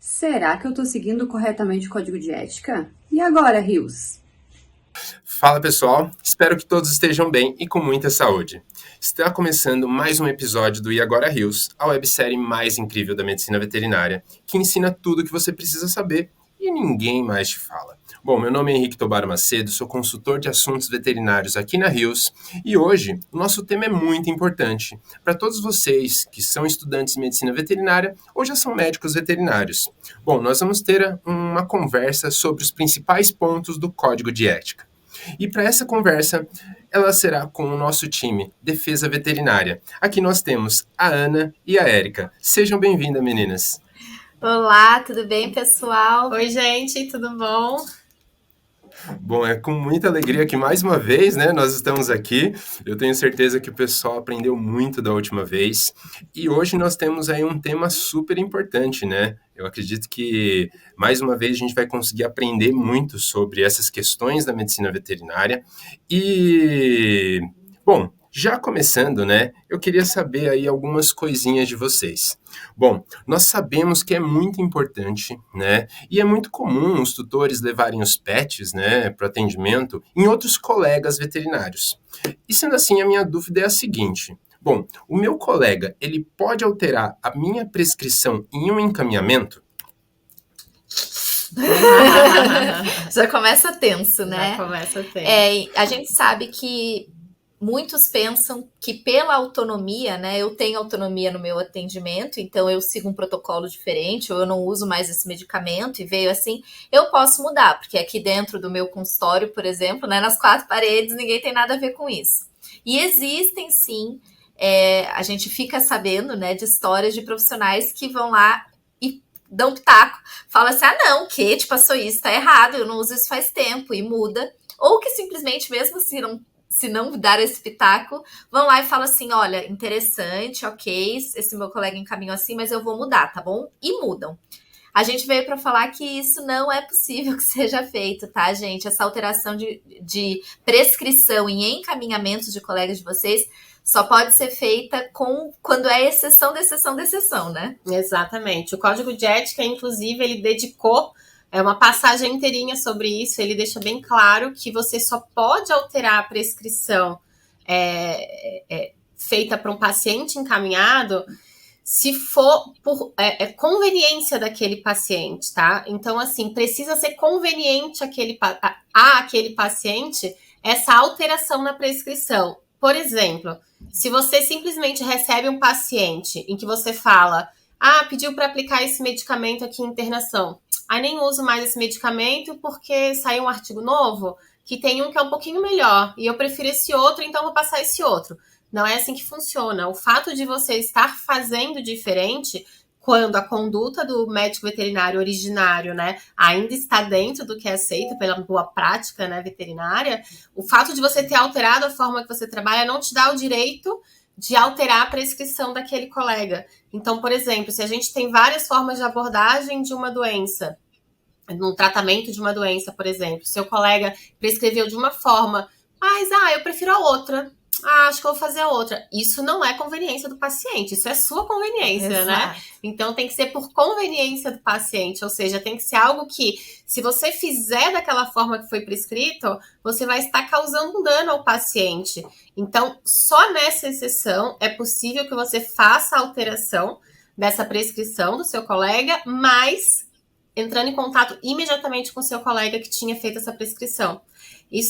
Será que eu estou seguindo corretamente o código de ética? E agora, Rios? Fala pessoal, espero que todos estejam bem e com muita saúde. Está começando mais um episódio do E Agora Rios, a websérie mais incrível da medicina veterinária, que ensina tudo o que você precisa saber e ninguém mais te fala. Bom, meu nome é Henrique Tobaro Macedo, sou consultor de assuntos veterinários aqui na Rios e hoje o nosso tema é muito importante para todos vocês que são estudantes de medicina veterinária ou já são médicos veterinários. Bom, nós vamos ter uma conversa sobre os principais pontos do Código de Ética. E para essa conversa, ela será com o nosso time Defesa Veterinária. Aqui nós temos a Ana e a Érica. Sejam bem-vindas, meninas. Olá, tudo bem, pessoal? Oi, gente, tudo bom? Bom, é com muita alegria que mais uma vez, né, nós estamos aqui. Eu tenho certeza que o pessoal aprendeu muito da última vez. E hoje nós temos aí um tema super importante, né? Eu acredito que mais uma vez a gente vai conseguir aprender muito sobre essas questões da medicina veterinária. E, bom, já começando, né, eu queria saber aí algumas coisinhas de vocês. Bom, nós sabemos que é muito importante, né, e é muito comum os tutores levarem os pets, né, para o atendimento em outros colegas veterinários. E sendo assim, a minha dúvida é a seguinte: bom, o meu colega, ele pode alterar a minha prescrição em um encaminhamento? Já começa tenso, né? Já começa tenso. A gente sabe que muitos pensam que pela autonomia, né? Eu tenho autonomia no meu atendimento, então eu sigo um protocolo diferente, ou eu não uso mais esse medicamento e veio assim, eu posso mudar, porque aqui dentro do meu consultório, por exemplo, né, nas 4 paredes, ninguém tem nada a ver com isso. E existem sim, a gente fica sabendo, né, de histórias de profissionais que vão lá e dão pitaco, fala assim, não, que te passou isso, tá errado, eu não uso isso faz tempo, e muda. Ou que simplesmente, mesmo se não dar esse pitaco, vão lá e falam assim, olha, interessante, ok, esse meu colega encaminhou assim, mas eu vou mudar, tá bom? E mudam. A gente veio para falar que isso não é possível que seja feito, tá, gente? Essa alteração de prescrição em encaminhamentos de colegas de vocês só pode ser feita quando é exceção da exceção da exceção, né? Exatamente. O Código de Ética, inclusive, ele dedicou uma passagem inteirinha sobre isso. Ele deixa bem claro que você só pode alterar a prescrição feita para um paciente encaminhado se for por conveniência daquele paciente, tá? Então, assim, precisa ser conveniente a aquele paciente essa alteração na prescrição. Por exemplo, se você simplesmente recebe um paciente em que você fala, pediu para aplicar esse medicamento aqui em internação, nem uso mais esse medicamento porque saiu um artigo novo que tem um que é um pouquinho melhor e eu prefiro esse outro, então vou passar esse outro. Não é assim que funciona. O fato de você estar fazendo diferente, quando a conduta do médico veterinário originário, né, ainda está dentro do que é aceito pela boa prática, né, veterinária, o fato de você ter alterado a forma que você trabalha não te dá o direito de alterar a prescrição daquele colega. Então, por exemplo, se a gente tem várias formas de abordagem de uma doença, no tratamento de uma doença, por exemplo, seu colega prescreveu de uma forma, mas, eu prefiro a outra. Acho que eu vou fazer a outra. Isso não é conveniência do paciente, isso é sua conveniência, Exato. Né? Então tem que ser por conveniência do paciente, ou seja, tem que ser algo que, se você fizer daquela forma que foi prescrito, você vai estar causando um dano ao paciente. Então, só nessa exceção é possível que você faça a alteração dessa prescrição do seu colega, mas entrando em contato imediatamente com o seu colega que tinha feito essa prescrição.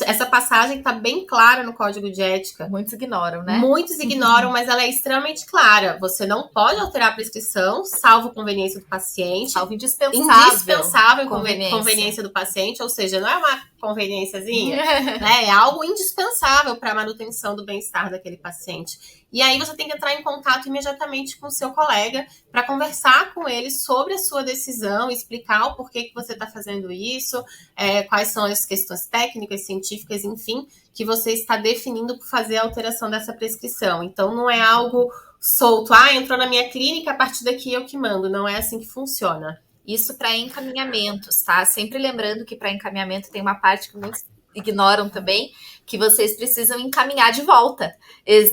Essa passagem está bem clara no Código de Ética. Muitos ignoram, né? Muitos ignoram, mas ela é extremamente clara. Você não pode alterar a prescrição, salvo conveniência do paciente. Salvo indispensável conveniência do paciente, ou seja, não é uma conveniênciazinha, né? É algo indispensável para a manutenção do bem-estar daquele paciente. E aí você tem que entrar em contato imediatamente com o seu colega para conversar com ele sobre a sua decisão, explicar o porquê que você está fazendo isso, quais são as questões técnicas, científicas, enfim, que você está definindo por fazer a alteração dessa prescrição. Então, não é algo solto. Entrou na minha clínica, a partir daqui eu que mando. Não é assim que funciona. Isso para encaminhamentos, tá? Sempre lembrando que para encaminhamento tem uma parte que muitos ignoram também, que vocês precisam encaminhar de volta.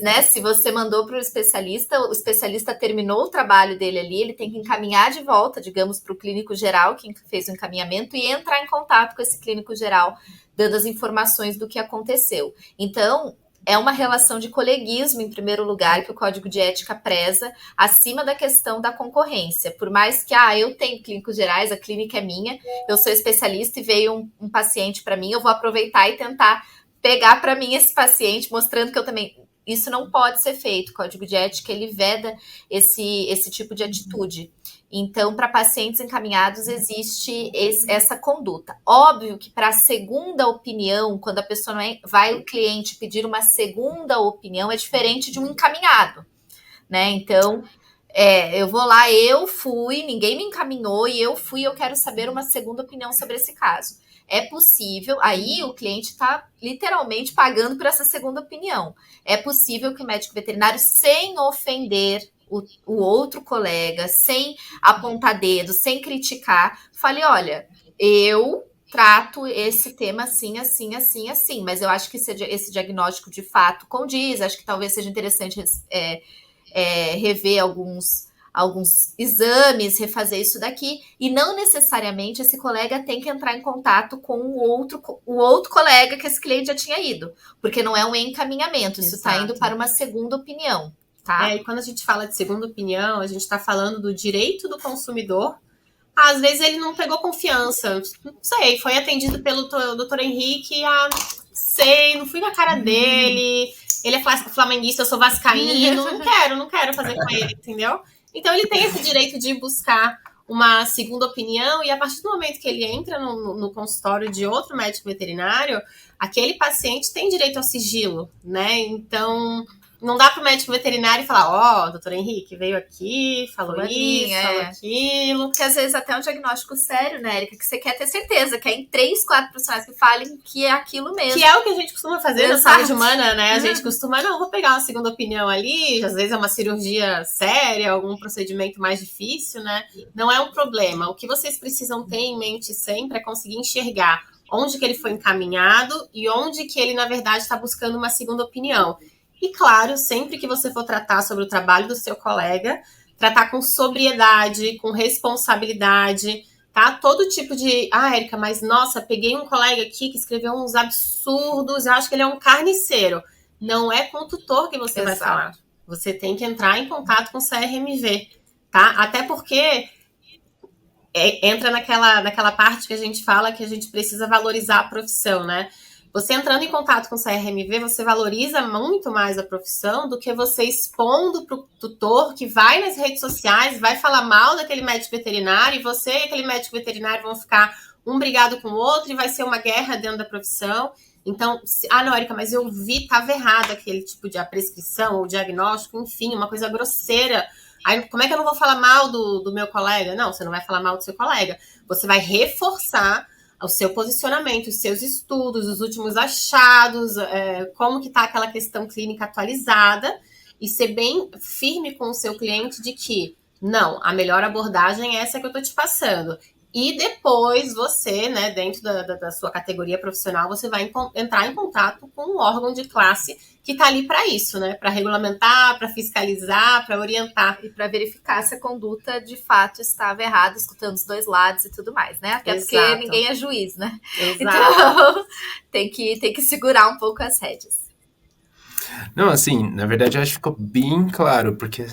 Né? Se você mandou para o especialista terminou o trabalho dele ali, ele tem que encaminhar de volta, digamos, para o clínico geral, que fez o encaminhamento, e entrar em contato com esse clínico geral, dando as informações do que aconteceu. Então, é uma relação de coleguismo, em primeiro lugar, que o Código de Ética preza, acima da questão da concorrência. Por mais que, eu tenho clínicos gerais, a clínica é minha, eu sou especialista e veio um paciente para mim, eu vou aproveitar e tentar pegar para mim esse paciente, mostrando que eu também... Isso não pode ser feito. O Código de Ética, ele veda esse tipo de atitude. Então, para pacientes encaminhados, existe essa conduta. Óbvio que para a segunda opinião, quando a pessoa vai o cliente pedir uma segunda opinião, é diferente de um encaminhado, né? Então, eu vou lá, eu fui, ninguém me encaminhou, e eu quero saber uma segunda opinião sobre esse caso. É possível, aí o cliente está literalmente pagando por essa segunda opinião. É possível que o médico veterinário, sem ofender o outro colega, sem apontar dedo, sem criticar, fale, olha, eu trato esse tema assim, assim, assim, assim, mas eu acho que esse diagnóstico de fato condiz, acho que talvez seja interessante rever alguns exames, refazer isso daqui, e não necessariamente esse colega tem que entrar em contato com o outro colega que esse cliente já tinha ido, porque não é um encaminhamento, isso está indo para uma segunda opinião. Tá? E quando a gente fala de segunda opinião, a gente está falando do direito do consumidor. Às vezes ele não pegou confiança, não sei, foi atendido pelo Dr. Henrique, não fui na cara dele, ele é flamenguista, eu sou vascaíno, não quero fazer com ele, entendeu? Então ele tem esse direito de buscar uma segunda opinião, e a partir do momento que ele entra no consultório de outro médico veterinário, aquele paciente tem direito ao sigilo, né? Então... Não dá para o médico veterinário falar, doutor Henrique veio aqui, falou falou aquilo. Porque às vezes até um diagnóstico sério, né, Érica, que você quer ter certeza, que é em 3, 4 profissionais que falem que é aquilo mesmo. Que é o que a gente costuma fazer na saúde humana, né? A gente costuma, vou pegar uma segunda opinião ali, às vezes é uma cirurgia séria, algum procedimento mais difícil, né? Não é um problema. O que vocês precisam ter em mente sempre é conseguir enxergar onde que ele foi encaminhado e onde que ele, na verdade, está buscando uma segunda opinião. E, claro, sempre que você for tratar sobre o trabalho do seu colega, tratar com sobriedade, com responsabilidade, tá? Todo tipo de... Érica, mas, nossa, peguei um colega aqui que escreveu uns absurdos, eu acho que ele é um carniceiro. Não é com o tutor que você vai falar. Você tem que entrar em contato com o CRMV, tá? Até porque entra naquela parte que a gente fala que a gente precisa valorizar a profissão, né? Você entrando em contato com o CRMV, você valoriza muito mais a profissão do que você expondo para o tutor que vai nas redes sociais, vai falar mal daquele médico veterinário, e você e aquele médico veterinário vão ficar um brigado com o outro e vai ser uma guerra dentro da profissão. Então, não, Érica, mas eu vi, estava errado aquele tipo de prescrição ou diagnóstico, enfim, uma coisa grosseira. Aí, como é que eu não vou falar mal do meu colega? Não, você não vai falar mal do seu colega. Você vai reforçar o seu posicionamento, os seus estudos, os últimos achados, como que está aquela questão clínica atualizada, e ser bem firme com o seu cliente de que, não, a melhor abordagem é essa que eu estou te passando. E depois você, né, dentro da sua categoria profissional, você vai entrar em contato com um órgão de classe que está ali para isso, né? Para regulamentar, para fiscalizar, para orientar. E para verificar se a conduta de fato estava errada, escutando os dois lados e tudo mais, né? Até porque ninguém é juiz, né? Exato. Então tem que segurar um pouco as rédeas. Não, assim, na verdade, eu acho que ficou bem claro, porque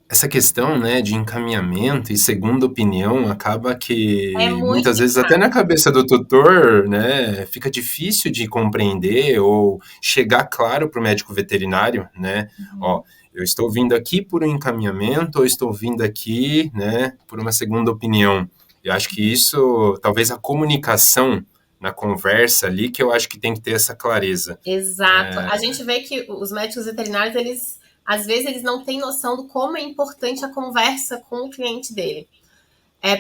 essa questão, né, de encaminhamento e segunda opinião acaba que muitas vezes até na cabeça do tutor, né, fica difícil de compreender ou chegar claro para o médico veterinário, né, eu estou vindo aqui por um encaminhamento ou estou vindo aqui, né, por uma segunda opinião. Eu acho que isso, talvez a comunicação na conversa ali, que eu acho que tem que ter essa clareza. Exato. A gente vê que os médicos veterinários, às vezes, eles não têm noção do como é importante a conversa com o cliente dele.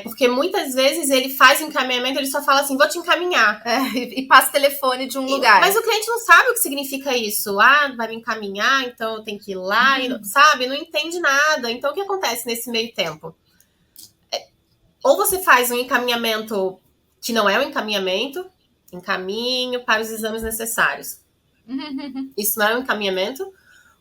Porque muitas vezes ele faz o encaminhamento, ele só fala assim, vou te encaminhar. E passa o telefone de um lugar. Mas o cliente não sabe o que significa isso. Vai me encaminhar, então eu tenho que ir lá, sabe? Não entende nada. Então, o que acontece nesse meio tempo? Ou você faz um encaminhamento que não é um encaminhamento, encaminho para os exames necessários. Isso não é um encaminhamento?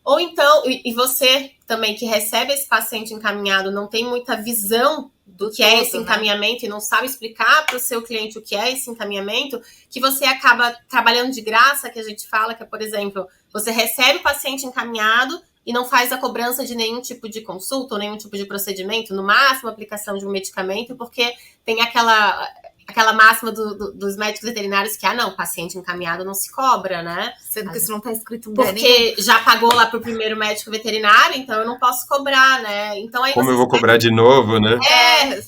Ou então, e você também que recebe esse paciente encaminhado não tem muita visão do que é esse encaminhamento, né? E não sabe explicar para o seu cliente o que é esse encaminhamento, que você acaba trabalhando de graça, que a gente fala, que é, por exemplo, você recebe o paciente encaminhado e não faz a cobrança de nenhum tipo de consulta ou nenhum tipo de procedimento, no máximo a aplicação de um medicamento, porque tem aquela máxima dos médicos veterinários que, não, paciente encaminhado não se cobra, né? Sendo que isso não está escrito em lugar nenhum. Porque já pagou lá pro primeiro médico veterinário, então eu não posso cobrar, né? Então aí Como eu vou cobrar de novo, né?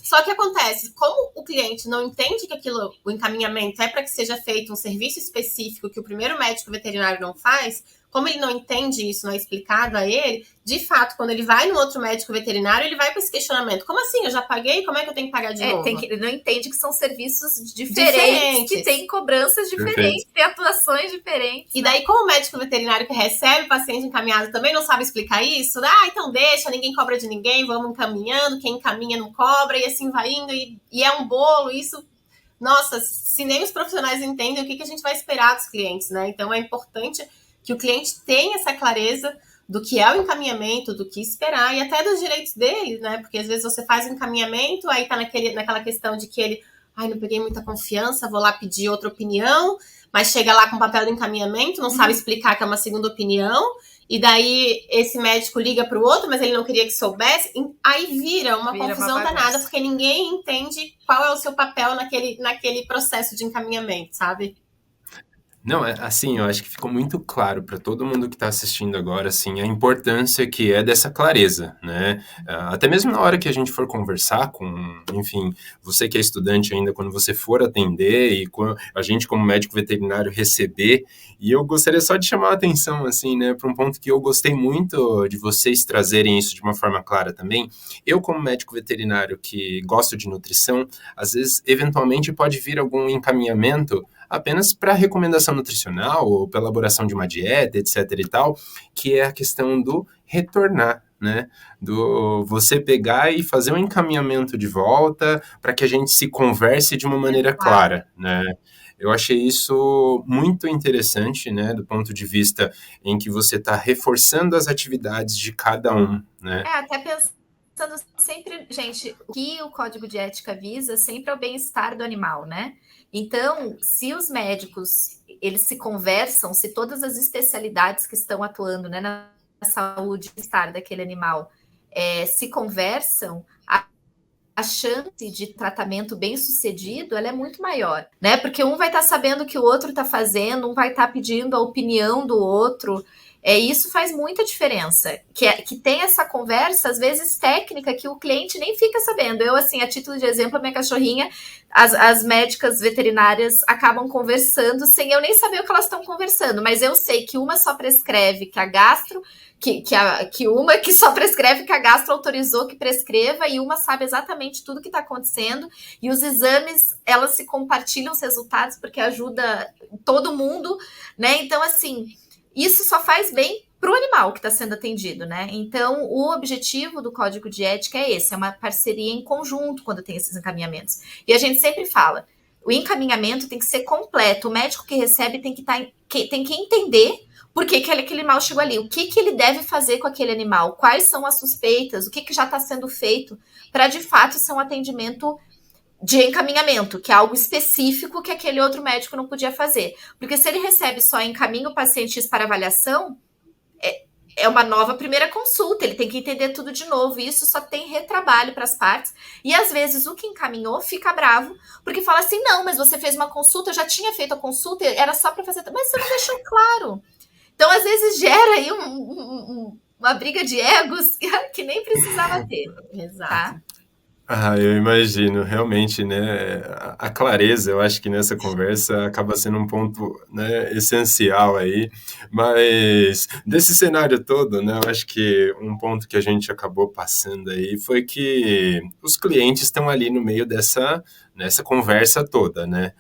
Só que acontece, como o cliente não entende que o encaminhamento é para que seja feito um serviço específico que o primeiro médico veterinário não faz, como ele não entende isso, não é explicado a ele, de fato, quando ele vai no outro médico veterinário, ele vai com esse questionamento. Como assim? Eu já paguei? Como é que eu tenho que pagar de novo? Ele não entende que são serviços diferentes. Que tem cobranças diferentes, tem atuações diferentes. E daí, como o médico veterinário que recebe o paciente encaminhado também não sabe explicar isso, então deixa, ninguém cobra de ninguém, vamos encaminhando, quem encaminha não cobra, e assim vai indo, e é um bolo, isso... Nossa, se nem os profissionais entendem, o que a gente vai esperar dos clientes, né? Então, é importante que o cliente tenha essa clareza do que é o encaminhamento, do que esperar e até dos direitos dele, né? Porque às vezes você faz um encaminhamento, aí tá naquela questão de que ele, não peguei muita confiança, vou lá pedir outra opinião, mas chega lá com o papel do encaminhamento, não sabe explicar que é uma segunda opinião, e daí esse médico liga para o outro, mas ele não queria que soubesse, aí vira uma confusão danada, porque ninguém entende qual é o seu papel naquele processo de encaminhamento, sabe? Não, assim, eu acho que ficou muito claro para todo mundo que está assistindo agora, assim, a importância que é dessa clareza, né? Até mesmo na hora que a gente for conversar enfim, você que é estudante ainda, quando você for atender e a gente como médico veterinário receber, e eu gostaria só de chamar a atenção, assim, né, para um ponto que eu gostei muito de vocês trazerem isso de uma forma clara também. Eu, como médico veterinário que gosto de nutrição, às vezes, eventualmente, pode vir algum encaminhamento apenas para recomendação nutricional ou para elaboração de uma dieta, etc. e tal, que é a questão do retornar, né? Do você pegar e fazer um encaminhamento de volta para que a gente se converse de uma maneira clara, né? Eu achei isso muito interessante, né? Do ponto de vista em que você está reforçando as atividades de cada um, né? Até pensando sempre, gente, o que o Código de Ética visa sempre é o bem-estar do animal, né? Então, se os médicos, eles se conversam, se todas as especialidades que estão atuando, né, na saúde e bem-estar daquele animal se conversam, a chance de tratamento bem sucedido, ela é muito maior, né? Porque um vai estar sabendo o que o outro está fazendo, um vai estar pedindo a opinião do outro. Isso faz muita diferença, que tem essa conversa, às vezes técnica, que o cliente nem fica sabendo. Eu, assim, a título de exemplo, a minha cachorrinha, as médicas veterinárias acabam conversando sem eu nem saber o que elas estão conversando, mas eu sei que uma só prescreve que a gastro, que uma que só prescreve que a gastro autorizou que prescreva, e uma sabe exatamente tudo que está acontecendo, e os exames, elas se compartilham os resultados, porque ajuda todo mundo, né? Então, assim... Isso só faz bem para o animal que está sendo atendido, né? Então, o objetivo do Código de Ética é esse, é uma parceria em conjunto quando tem esses encaminhamentos. E a gente sempre fala, o encaminhamento tem que ser completo, o médico que recebe tem que entender por que aquele animal chegou ali, o que ele deve fazer com aquele animal, quais são as suspeitas, o que já está sendo feito, para de fato ser um atendimento de encaminhamento, que é algo específico que aquele outro médico não podia fazer. Porque se ele recebe só encaminha o paciente X para avaliação, é uma nova primeira consulta, ele tem que entender tudo de novo, e isso só tem retrabalho para as partes, e às vezes o que encaminhou fica bravo, porque fala assim, não, mas você fez uma consulta, eu já tinha feito a consulta, era só para fazer, mas você não deixou claro. Então, às vezes, gera aí uma briga de egos que nem precisava ter. Exato. Tá? Eu imagino, realmente, né, a clareza, eu acho que nessa conversa acaba sendo um ponto, né, essencial aí, mas desse cenário todo, né, eu acho que um ponto que a gente acabou passando aí foi que os clientes estão ali no meio nessa conversa toda, né,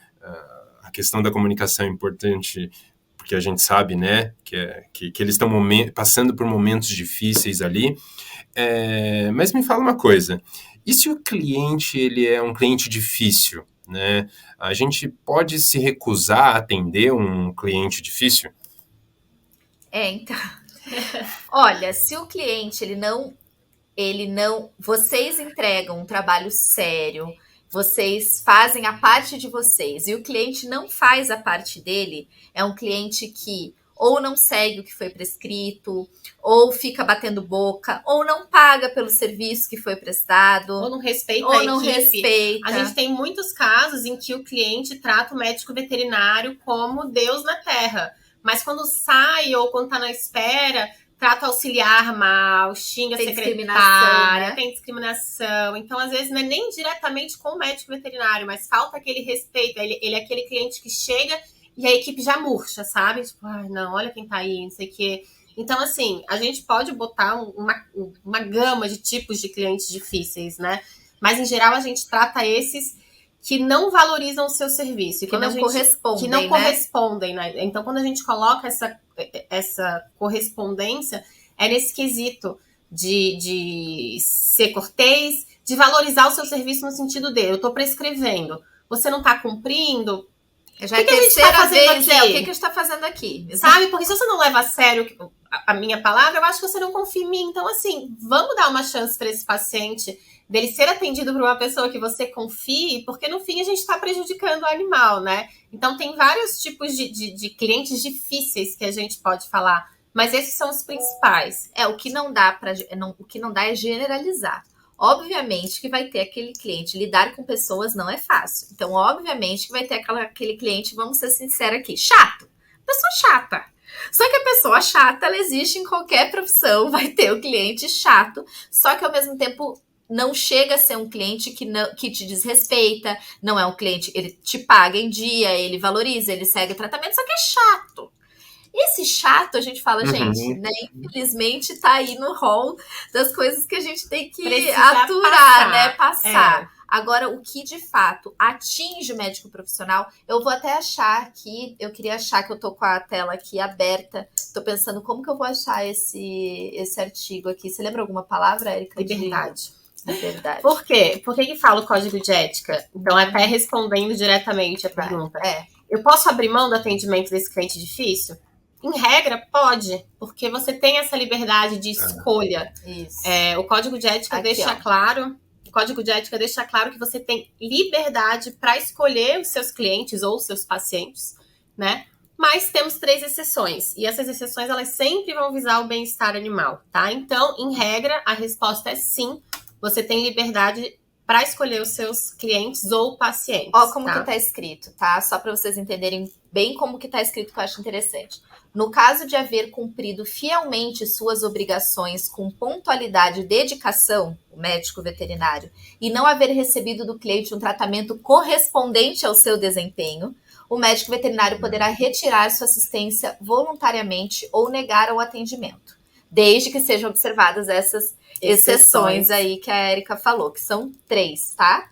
a questão da comunicação é importante, porque a gente sabe, né, que eles estão passando por momentos difíceis ali, mas me fala uma coisa, e se o cliente ele é um cliente difícil, né? A gente pode se recusar a atender um cliente difícil? Então. Olha, se o cliente vocês entregam um trabalho sério, vocês fazem a parte de vocês e o cliente não faz a parte dele, é um cliente que ou não segue o que foi prescrito, ou fica batendo boca, ou não paga pelo serviço que foi prestado, ou não respeita ou a não equipe. respeita. A gente tem muitos casos em que o cliente trata o médico veterinário como Deus na Terra, mas quando sai ou quando tá na espera, trata o auxiliar mal, xinga a secretária, né? Tem discriminação. Então, às vezes, não é nem diretamente com o médico veterinário, mas falta aquele respeito. Ele é aquele cliente que chega e a equipe já murcha, sabe? Tipo, ai, não, olha quem tá aí, não sei o quê. Então, assim, a gente pode botar uma gama de tipos de clientes difíceis, né? Mas, em geral, a gente trata esses que não valorizam o seu serviço. Que não correspondem, né? Então, quando a gente coloca essa correspondência, é nesse quesito de ser cortês, de valorizar o seu serviço no sentido dele. Eu tô prescrevendo. Você não tá cumprindo? Já é terceira vez, o que a gente está fazendo aqui? Sabe? Porque se você não leva a sério a minha palavra, eu acho que você não confia em mim. Então, assim, vamos dar uma chance para esse paciente dele ser atendido por uma pessoa que você confie, porque no fim a gente está prejudicando o animal, né? Então, tem vários tipos de clientes difíceis que a gente pode falar, mas esses são os principais. O que não dá é generalizar. Obviamente que vai ter aquele cliente, lidar com pessoas não é fácil. Então, obviamente que vai ter aquele cliente, vamos ser sinceros aqui, chato. Pessoa chata. Só que a pessoa chata, ela existe em qualquer profissão, vai ter o cliente chato, só que ao mesmo tempo não chega a ser um cliente que te desrespeita, não é um cliente, ele te paga em dia, ele valoriza, ele segue o tratamento, só que é chato. Esse chato, a gente fala, gente, né? Infelizmente tá aí no rol das coisas que a gente tem que aturar, né? Passar. Agora, o que de fato atinge o médico profissional, eu vou até achar aqui, eu queria achar que eu tô com a tela aqui aberta, tô pensando como que eu vou achar esse artigo aqui. Você lembra alguma palavra, Érica? Liberdade. Liberdade. Por quê? Por que fala o código de ética? Então, até respondendo diretamente a pergunta. Eu posso abrir mão do atendimento desse cliente difícil? Em regra, pode, porque você tem essa liberdade de escolha. Isso. O Código de Ética deixa claro. O Código de Ética deixa claro que você tem liberdade para escolher os seus clientes ou os seus pacientes, né? Mas temos 3 exceções. E essas exceções, elas sempre vão visar o bem-estar animal, tá? Então, em regra, a resposta é sim. Você tem liberdade para escolher os seus clientes ou pacientes. Ó, como que tá escrito, tá? Só para vocês entenderem bem como que tá escrito, que eu acho interessante. No caso de haver cumprido fielmente suas obrigações com pontualidade e dedicação, o médico veterinário, e não haver recebido do cliente um tratamento correspondente ao seu desempenho, o médico veterinário poderá retirar sua assistência voluntariamente ou negar o atendimento, desde que sejam observadas essas exceções aí que a Érica falou, que são 3, tá?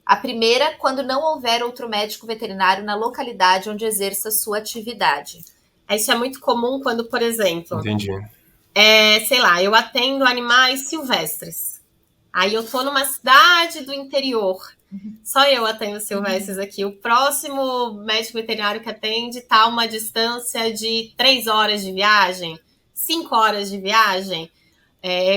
A primeira, quando não houver outro médico veterinário na localidade onde exerça sua atividade. Isso é muito comum quando, por exemplo... Entendi. Sei lá, eu atendo animais silvestres. Aí eu tô numa cidade do interior. Só eu atendo silvestres aqui. O próximo médico veterinário que atende tá a uma distância de 3 horas de viagem, 5 horas de viagem.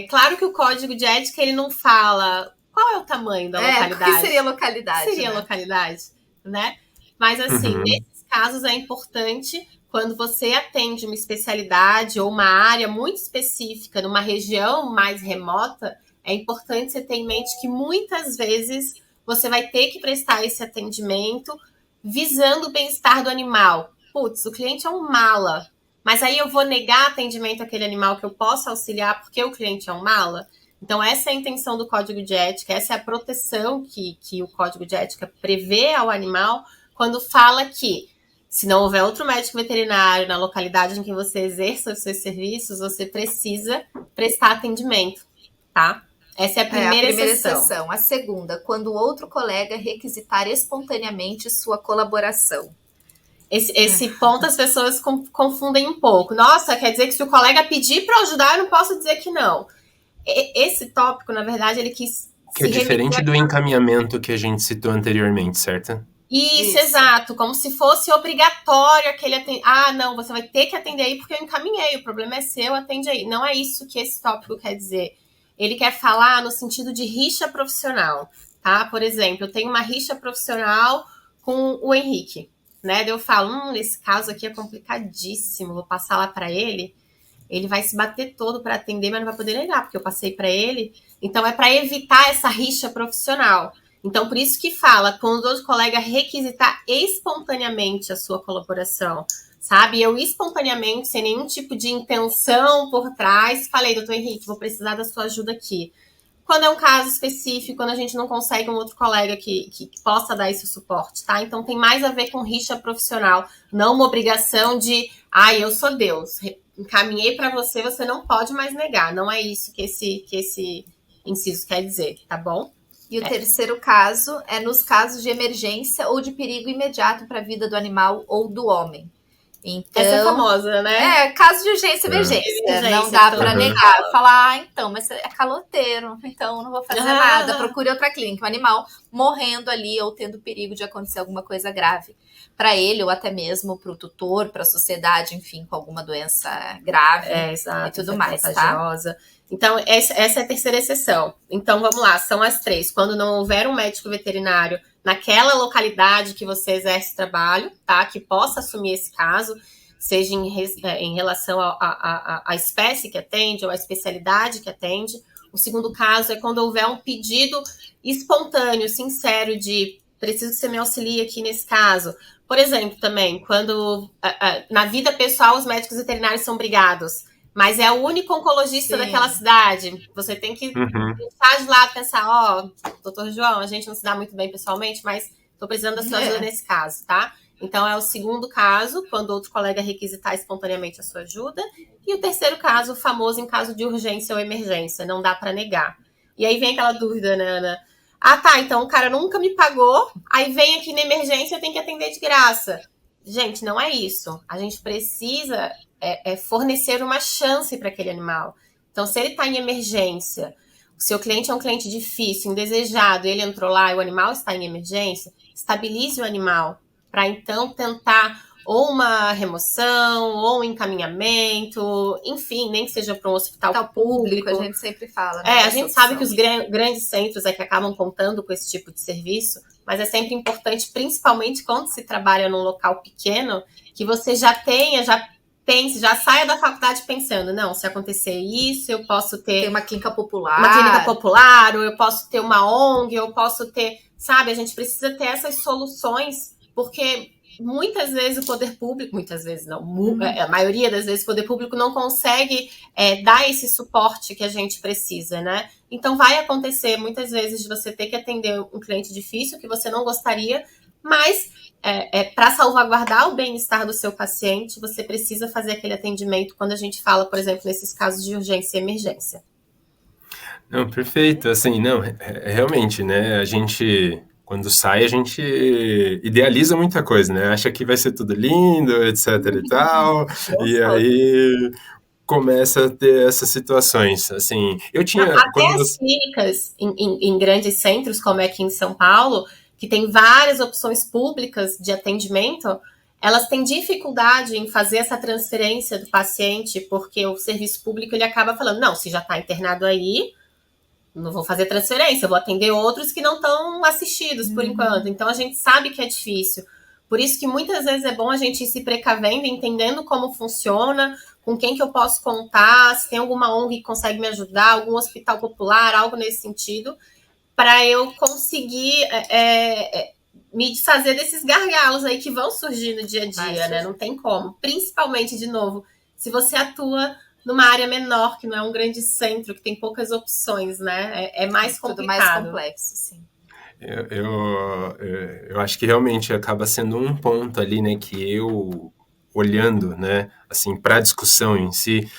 Claro que o código de ética, ele não fala qual é o tamanho da localidade. O que seria localidade? Seria localidade, né? Mas, assim, nesses casos é importante, quando você atende uma especialidade ou uma área muito específica, numa região mais remota, é importante você ter em mente que muitas vezes você vai ter que prestar esse atendimento visando o bem-estar do animal. Putz, o cliente é um mala, mas aí eu vou negar atendimento àquele animal que eu posso auxiliar porque o cliente é um mala? Então, essa é a intenção do Código de Ética, essa é a proteção que o Código de Ética prevê ao animal quando fala que, se não houver outro médico veterinário na localidade em que você exerça os seus serviços, você precisa prestar atendimento, tá? Essa é a primeira exceção. A segunda, quando outro colega requisitar espontaneamente sua colaboração. Esse ponto as pessoas confundem um pouco. Nossa, quer dizer que se o colega pedir para ajudar, eu não posso dizer que não. Esse tópico, na verdade, ele quis Que é se remeter diferente do encaminhamento que a gente citou anteriormente, certo? Isso, exato. Como se fosse obrigatório aquele atendimento. Ah, não, você vai ter que atender aí porque eu encaminhei. O problema é seu, atende aí. Não é isso que esse tópico quer dizer. Ele quer falar no sentido de rixa profissional, tá? Por exemplo, eu tenho uma rixa profissional com o Henrique, né? Daí eu falo, esse caso aqui é complicadíssimo, vou passar lá para ele. Ele vai se bater todo para atender, mas não vai poder negar, porque eu passei para ele. Então, é para evitar essa rixa profissional. Então, por isso que fala, quando o outro colega requisitar espontaneamente a sua colaboração, sabe? Eu espontaneamente, sem nenhum tipo de intenção por trás, falei, doutor Henrique, vou precisar da sua ajuda aqui. Quando é um caso específico, quando a gente não consegue um outro colega que possa dar esse suporte, tá? Então, tem mais a ver com rixa profissional, não uma obrigação de, eu sou Deus, encaminhei para você, você não pode mais negar. Não é isso que esse inciso quer dizer, tá bom? E o terceiro caso é nos casos de emergência ou de perigo imediato para a vida do animal ou do homem. Então, essa é famosa, né? Caso de urgência e emergência. Não dá para negar. Falar, então, mas é caloteiro, então não vou fazer nada. Procure outra clínica. O animal morrendo ali ou tendo perigo de acontecer alguma coisa grave para ele ou até mesmo para o tutor, para a sociedade, enfim, com alguma doença grave exato, e tudo mais, contagiosa. Tá? Então, essa é a terceira exceção. Então, vamos lá, são as três. Quando não houver um médico veterinário naquela localidade que você exerce trabalho, tá? Que possa assumir esse caso, seja em relação à espécie que atende ou à especialidade que atende. O segundo caso é quando houver um pedido espontâneo, sincero, de preciso que você me auxilie aqui nesse caso. Por exemplo, também, quando na vida pessoal os médicos veterinários são brigados, mas é o único oncologista daquela cidade. Você tem que deixar de lado, pensar, doutor João, a gente não se dá muito bem pessoalmente, mas estou precisando da sua ajuda nesse caso, tá? Então, é o segundo caso, quando outro colega requisitar espontaneamente a sua ajuda. E o terceiro caso, o famoso em caso de urgência ou emergência, não dá para negar. E aí vem aquela dúvida, né, Ana? Tá, então o cara nunca me pagou, aí vem aqui na emergência, eu tenho que atender de graça. Gente, não é isso. A gente precisa fornecer uma chance para aquele animal. Então, se ele está em emergência, o seu cliente é um cliente difícil, indesejado, ele entrou lá e o animal está em emergência, estabilize o animal para então tentar ou uma remoção, ou um encaminhamento, enfim, nem que seja para um hospital público. A gente sempre fala, né? A gente sabe que os grandes centros é que acabam contando com esse tipo de serviço, mas é sempre importante, principalmente quando se trabalha num local pequeno, que você já pense, já saia da faculdade pensando, não, se acontecer isso, eu posso ter... Tem uma clínica popular. Uma clínica popular, ou eu posso ter uma ONG, eu posso ter... Sabe, a gente precisa ter essas soluções, porque muitas vezes o poder público, muitas vezes não, a maioria das vezes o poder público não consegue dar esse suporte que a gente precisa, né? Então vai acontecer muitas vezes de você ter que atender um cliente difícil que você não gostaria, mas para salvaguardar o bem-estar do seu paciente, você precisa fazer aquele atendimento quando a gente fala, por exemplo, nesses casos de urgência e emergência. Não, perfeito. Assim, não, realmente, né? A gente, quando sai, a gente idealiza muita coisa, né? Acha que vai ser tudo lindo, etc e tal. E aí começa a ter essas situações. Assim, eu tinha... Até as clínicas em grandes centros, como é aqui em São Paulo, que tem várias opções públicas de atendimento, elas têm dificuldade em fazer essa transferência do paciente, porque o serviço público ele acaba falando, não, se já está internado aí, não vou fazer transferência, eu vou atender outros que não estão assistidos por enquanto. Então, a gente sabe que é difícil. Por isso que muitas vezes é bom a gente ir se precavendo, entendendo como funciona, com quem que eu posso contar, se tem alguma ONG que consegue me ajudar, algum hospital popular, algo nesse sentido, para eu conseguir me desfazer desses gargalos aí que vão surgir no dia a dia, né? Não tem como. Principalmente, de novo, se você atua numa área menor, que não é um grande centro, que tem poucas opções, né? É mais complicado. Tudo mais complexo, sim. Eu acho que realmente acaba sendo um ponto ali, né, que eu, olhando, né, assim, para a discussão em si,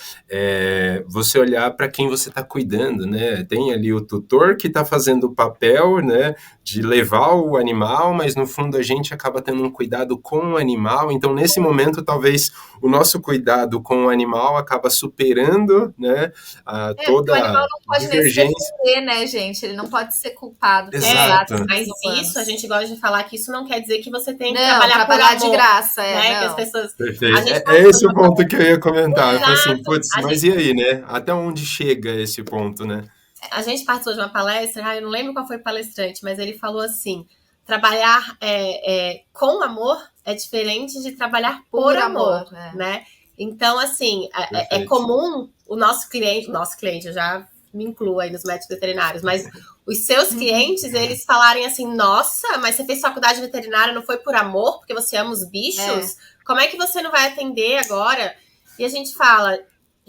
você olhar para quem você está cuidando, né? Tem ali o tutor que está fazendo o papel, né, de levar o animal, mas no fundo a gente acaba tendo um cuidado com o animal. Então, nesse momento, talvez o nosso cuidado com o animal acaba superando, né, Porque o toda animal a não pode nem se divergência. defender, né, gente? Ele não pode ser culpado pelos Exato. atos Mas humanos. isso, a gente gosta de falar que isso não quer dizer que você tem que Não, trabalhar por trabalhar de amor, graça, né? Que as não. pessoas... Perfeito. A gente É passou esse o uma ponto que eu ia comentar. Eu falei assim, Exato. putz, A mas e aí, né? Até onde chega esse ponto, né? A gente participou de uma palestra, eu não lembro qual foi o palestrante, mas ele falou assim: trabalhar com amor é diferente de trabalhar por amor, né? Então, assim, é Perfeito. comum o nosso cliente, eu já me incluo aí nos médicos veterinários, mas os seus clientes, eles falarem assim: nossa, mas você fez faculdade veterinária, não foi por amor, porque você ama os bichos? Como é que você não vai atender agora? E a gente fala...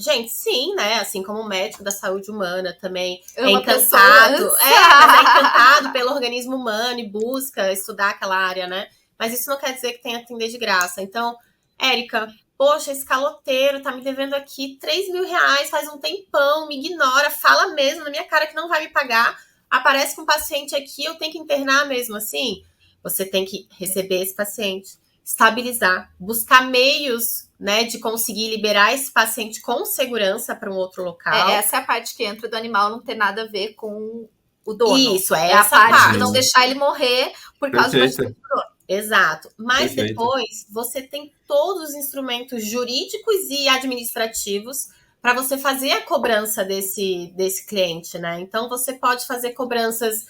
Gente, sim, né? Assim como médico da saúde humana também é encantado. Mas é encantado pelo organismo humano e busca estudar aquela área, né? Mas isso não quer dizer que tem que atender de graça. Então, Érica, poxa, esse caloteiro tá me devendo aqui 3 mil reais faz um tempão, me ignora, fala mesmo na minha cara que não vai me pagar. Aparece com um paciente aqui, eu tenho que internar mesmo assim. Você tem que receber esse paciente, estabilizar, buscar meios, né, de conseguir liberar esse paciente com segurança para um outro local. Essa é a parte que entra do animal não ter nada a ver com o dono. Isso, é essa a parte parte. de não deixar ele morrer por causa de uma atitude do dono. Exato. Mas Perfeito. depois você tem todos os instrumentos jurídicos e administrativos para você fazer a cobrança desse cliente, né? Então você pode fazer cobranças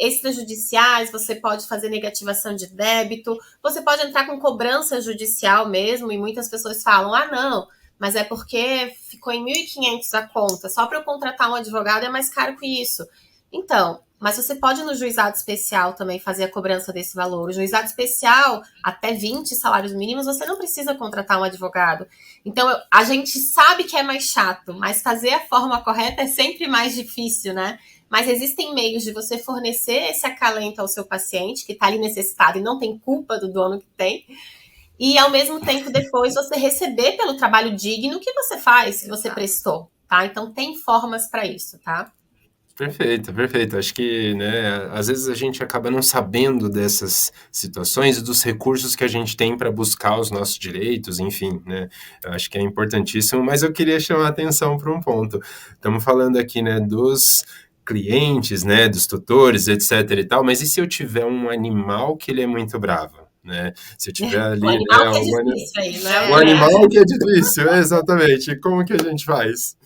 extrajudiciais, você pode fazer negativação de débito, você pode entrar com cobrança judicial mesmo, e muitas pessoas falam, não, mas é porque ficou em 1.500 a conta, só para eu contratar um advogado é mais caro que isso. Então, mas você pode no juizado especial também fazer a cobrança desse valor. O juizado especial, até 20 salários mínimos, você não precisa contratar um advogado. Então, a gente sabe que é mais chato, mas fazer a forma correta é sempre mais difícil, né? Mas existem meios de você fornecer esse acalento ao seu paciente, que está ali necessitado e não tem culpa do dono que tem, e ao mesmo tempo depois você receber pelo trabalho digno que você faz, que você prestou, tá? Então tem formas para isso, tá? Perfeito, perfeito. Acho que, né, às vezes a gente acaba não sabendo dessas situações e dos recursos que a gente tem para buscar os nossos direitos, enfim, né? Eu acho que é importantíssimo, mas eu queria chamar a atenção para um ponto. Estamos falando aqui, né, dos clientes, né, dos tutores, etc e tal, mas e se eu tiver um animal que ele é muito bravo? Né? Se eu tiver ali, o animal né, que é difícil aí, né? O animal que é difícil, exatamente. Como que a gente faz?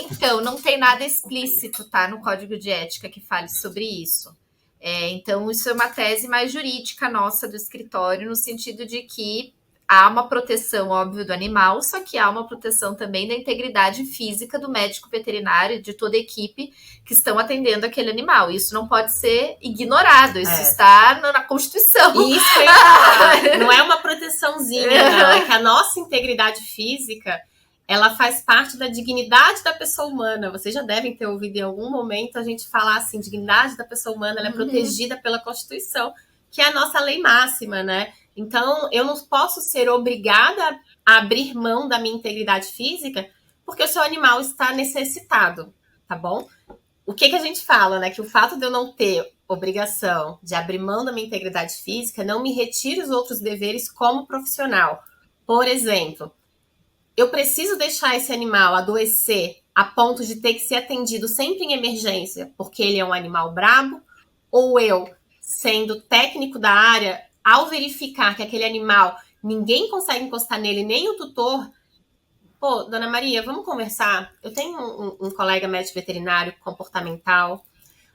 Então, não tem nada explícito, tá, no Código de Ética que fale sobre isso. Então, isso é uma tese mais jurídica nossa do escritório, no sentido de que há uma proteção, óbvio, do animal, só que há uma proteção também da integridade física do médico veterinário e de toda a equipe que estão atendendo aquele animal. Isso não pode ser ignorado, isso está na Constituição. Isso não é uma proteçãozinha, não. É que a nossa integridade física, ela faz parte da dignidade da pessoa humana. Vocês já devem ter ouvido em algum momento a gente falar assim, dignidade da pessoa humana, ela é protegida pela Constituição, que é a nossa lei máxima, né? Então, eu não posso ser obrigada a abrir mão da minha integridade física porque o seu animal está necessitado, tá bom? O que a gente fala, né? Que o fato de eu não ter obrigação de abrir mão da minha integridade física não me retira os outros deveres como profissional. Por exemplo, eu preciso deixar esse animal adoecer a ponto de ter que ser atendido sempre em emergência porque ele é um animal brabo? Ou eu, sendo técnico da área, ao verificar que aquele animal, ninguém consegue encostar nele, nem o tutor, pô, dona Maria, vamos conversar? Eu tenho um colega médico veterinário comportamental,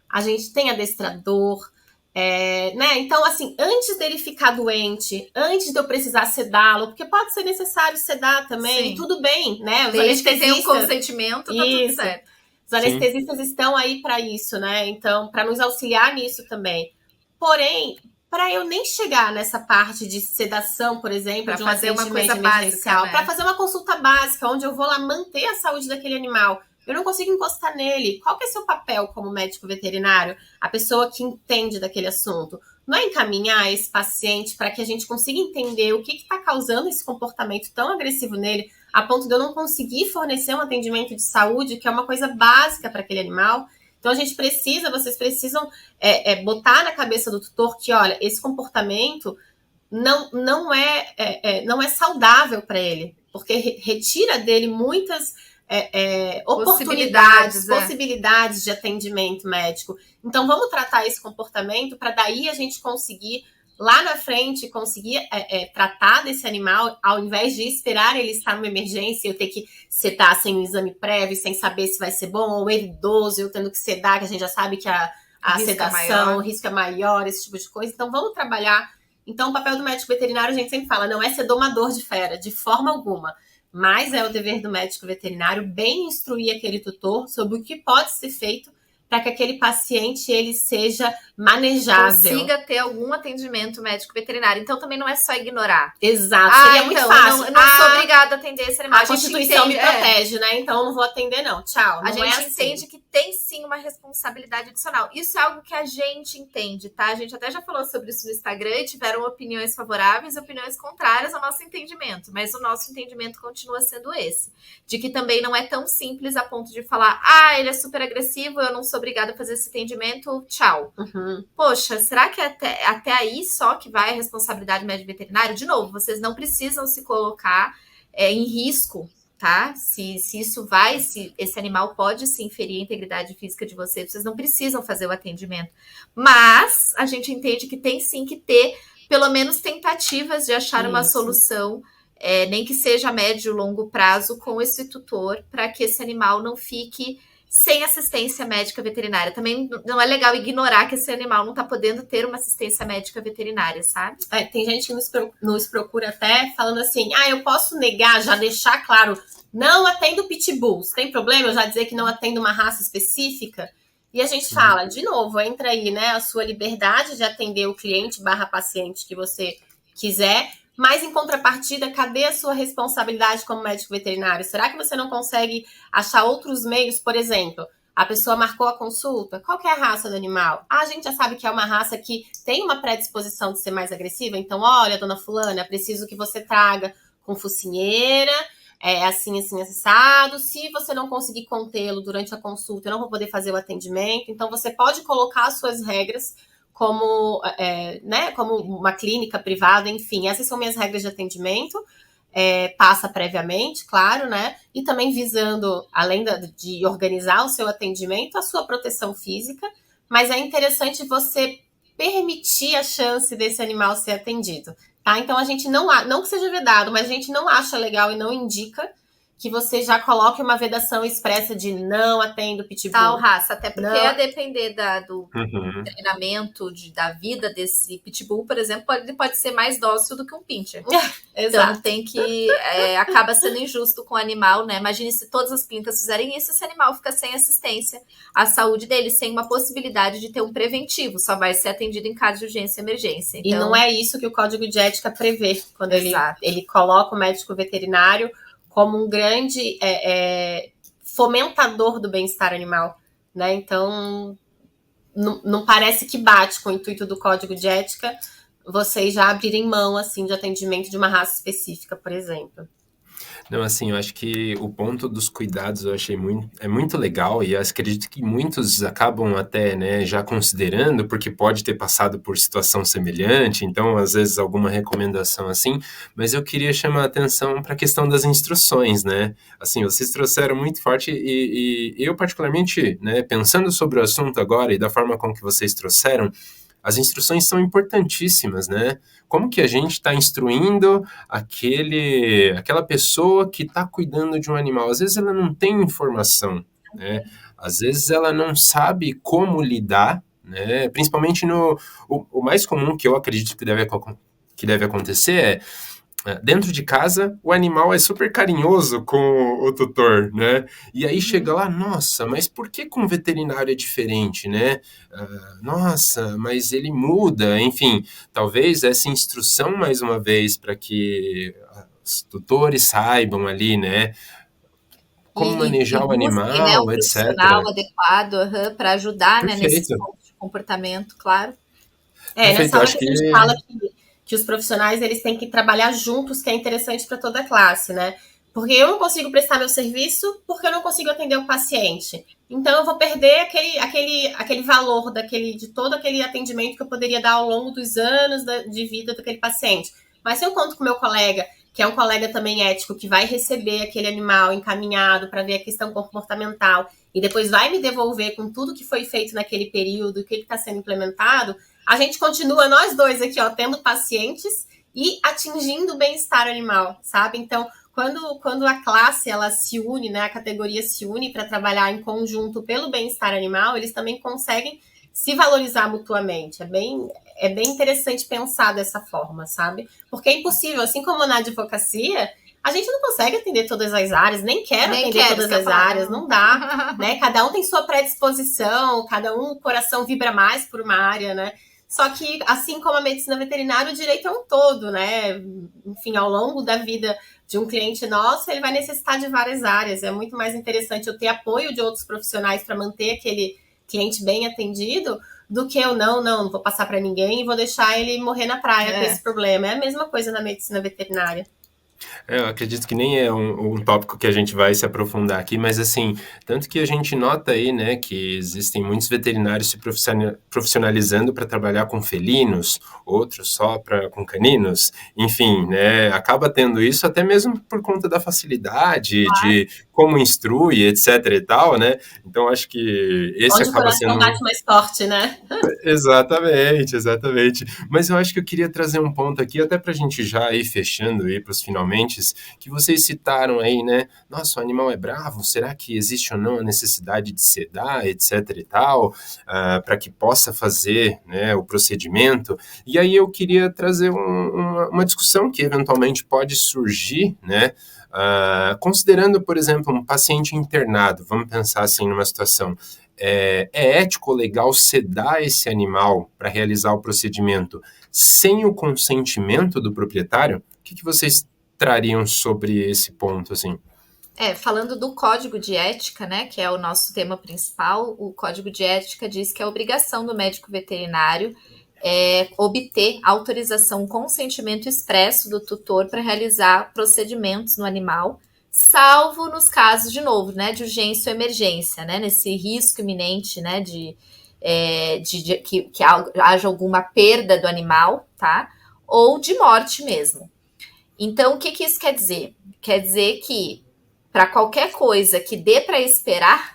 a gente tem adestrador, né? Então, assim, antes dele ficar doente, antes de eu precisar sedá-lo, porque pode ser necessário sedar também, Sim. e tudo bem, né? Os Desde que anestesistas... tem um consentimento, tá tudo certo. Os anestesistas estão aí para isso, né? Então, para nos auxiliar nisso também. Porém, para eu nem chegar nessa parte de sedação, por exemplo, pra de um fazer uma coisa emergencial, básica, né? para fazer uma consulta básica, onde eu vou lá manter a saúde daquele animal, eu não consigo encostar nele. Qual que é seu papel como médico veterinário? A pessoa que entende daquele assunto. não é encaminhar esse paciente para que a gente consiga entender o que está causando esse comportamento tão agressivo nele, a ponto de eu não conseguir fornecer um atendimento de saúde, que é uma coisa básica para aquele animal. Então, vocês precisam botar na cabeça do tutor que, olha, esse comportamento não é saudável para ele, porque retira dele muitas possibilidades de atendimento médico. Então, vamos tratar esse comportamento para daí a gente conseguir, lá na frente, tratar desse animal, ao invés de esperar ele estar numa emergência e eu ter que sedar sem um exame prévio, sem saber se vai ser bom, ou ele idoso, eu tendo que sedar, que a gente já sabe que a sedação, o risco é maior, esse tipo de coisa. Então, vamos trabalhar. Então, o papel do médico veterinário, a gente sempre fala, não é ser domador de fera, de forma alguma. Mas é o dever do médico veterinário bem instruir aquele tutor sobre o que pode ser feito para que aquele paciente ele seja manejável. Consiga ter algum atendimento médico veterinário. Então também não é só ignorar. Exato, seria muito fácil. Eu não sou obrigada a atender esse animal. A Constituição me protege, né? Então eu não vou atender não. Tchau. A gente entende que tem sim uma responsabilidade adicional. Isso é algo que a gente entende, tá? A gente até já falou sobre isso no Instagram e tiveram opiniões favoráveis e opiniões contrárias ao nosso entendimento. Mas o nosso entendimento continua sendo esse. De que também não é tão simples a ponto de falar, ele é super agressivo, eu não sou obrigada a fazer esse atendimento, tchau. Uhum. Poxa, será que até aí só que vai a responsabilidade médico veterinário? De novo, vocês não precisam se colocar em risco, tá? Se esse animal pode se inferir a integridade física de vocês não precisam fazer o atendimento. Mas a gente entende que tem sim que ter pelo menos tentativas de achar uma solução, nem que seja a médio e longo prazo, com esse tutor, para que esse animal não fique sem assistência médica veterinária. Também não é legal ignorar que esse animal não está podendo ter uma assistência médica veterinária, sabe? Tem gente que nos procura até falando assim, eu posso negar, já deixar claro, não atendo pitbulls. Tem problema eu já dizer que não atendo uma raça específica? E a gente fala, de novo, entra aí, né, a sua liberdade de atender o cliente / paciente que você quiser, mas em contrapartida, cadê a sua responsabilidade como médico veterinário? Será que você não consegue achar outros meios? Por exemplo, a pessoa marcou a consulta, qual que é a raça do animal? A gente já sabe que é uma raça que tem uma predisposição de ser mais agressiva, então, olha, dona fulana, preciso que você traga com focinheira, assim, assado. Se você não conseguir contê-lo durante a consulta, eu não vou poder fazer o atendimento. Então, você pode colocar as suas regras como uma clínica privada, enfim, essas são minhas regras de atendimento, passa previamente, claro, né, e também visando, além de organizar o seu atendimento, a sua proteção física, mas é interessante você permitir a chance desse animal ser atendido, tá? Então a gente não que seja vedado, mas a gente não acha legal e não indica que você já coloque uma vedação expressa de não atendo pitbull. Tal raça, até porque a depender do treinamento, da vida desse pitbull, por exemplo, pode ser mais dócil do que um pincher. Então tem que... acaba sendo injusto com o animal, né? Imagine se todas as clínicas fizerem isso, esse animal fica sem assistência à saúde dele, sem uma possibilidade de ter um preventivo, só vai ser atendido em caso de urgência e emergência. Então... E não é isso que o Código de Ética prevê, quando ele coloca o médico veterinário como um grande fomentador do bem-estar animal, né? Então, não parece que bate com o intuito do Código de Ética vocês já abrirem mão, assim, de atendimento de uma raça específica, por exemplo. Não, assim, eu acho que o ponto dos cuidados eu achei muito legal e eu acredito que muitos acabam até, né, já considerando, porque pode ter passado por situação semelhante, então, às vezes, alguma recomendação assim, mas eu queria chamar a atenção para a questão das instruções, né? Assim, vocês trouxeram muito forte e eu, particularmente, né, pensando sobre o assunto agora e da forma como que vocês trouxeram, as instruções são importantíssimas, né? Como que a gente está instruindo aquela pessoa que está cuidando de um animal? Às vezes ela não tem informação, né? Às vezes ela não sabe como lidar, né? Principalmente o mais comum que eu acredito que deve acontecer dentro de casa, o animal é super carinhoso com o tutor, né? E aí chega lá, nossa, mas por que com o veterinário é diferente, né? Nossa, mas ele muda. Enfim, talvez essa instrução, mais uma vez, para que os tutores saibam ali, né? Como manejar o animal, um etc. profissional adequado para ajudar, né, nesse ponto de comportamento, claro. Perfeito, Nessa eu hora acho que a gente fala que os profissionais eles têm que trabalhar juntos, que é interessante para toda a classe, né? Porque eu não consigo prestar meu serviço porque eu não consigo atender o paciente. Então eu vou perder aquele valor de todo aquele atendimento que eu poderia dar ao longo dos anos de vida daquele paciente. Mas se eu conto com o meu colega, que é um colega também ético, que vai receber aquele animal encaminhado para ver a questão comportamental e depois vai me devolver com tudo que foi feito naquele período, o que está sendo implementado, a gente continua, nós dois aqui, ó, tendo pacientes e atingindo o bem-estar animal, sabe? Então, quando a classe, ela se une, né, a categoria se une para trabalhar em conjunto pelo bem-estar animal, eles também conseguem se valorizar mutuamente. É bem interessante pensar dessa forma, sabe? Porque é impossível, assim como na advocacia, a gente não consegue atender todas as áreas, nem quero atender todas as áreas, não dá, né? Cada um tem sua predisposição, cada um, o coração vibra mais por uma área, né? Só que, assim como a medicina veterinária, o direito é um todo, né? Enfim, ao longo da vida de um cliente nosso, ele vai necessitar de várias áreas. É muito mais interessante eu ter apoio de outros profissionais para manter aquele cliente bem atendido do que eu não vou passar para ninguém e vou deixar ele morrer na praia com esse problema. É a mesma coisa na medicina veterinária. Eu acredito que nem é um tópico que a gente vai se aprofundar aqui, mas assim, tanto que a gente nota aí, né, que existem muitos veterinários se profissionalizando para trabalhar com felinos, outros só com caninos, enfim, né, acaba tendo isso até mesmo por conta da facilidade, de como instrui, etc e tal, né, então acho que esse Onde acaba o coração sendo... bate mais forte, né? Exatamente. Mas eu acho que eu queria trazer um ponto aqui, até para a gente já ir fechando aí para os finalmente, que vocês citaram aí, né? Nossa, o animal é bravo, será que existe ou não a necessidade de sedar, etc e tal, para que possa fazer, né, o procedimento? E aí eu queria trazer uma discussão que eventualmente pode surgir, né? Considerando, por exemplo, um paciente internado, vamos pensar assim numa situação, é ético ou legal sedar esse animal para realizar o procedimento sem o consentimento do proprietário? O que vocês trariam sobre esse ponto, assim? Falando do código de ética, né, que é o nosso tema principal, o código de ética diz que é obrigação do médico veterinário obter autorização, consentimento expresso do tutor para realizar procedimentos no animal, salvo nos casos, de novo, né, de urgência ou emergência, né, nesse risco iminente, né, de que haja alguma perda do animal, tá, ou de morte mesmo. Então, o que isso quer dizer? Quer dizer que para qualquer coisa que dê para esperar,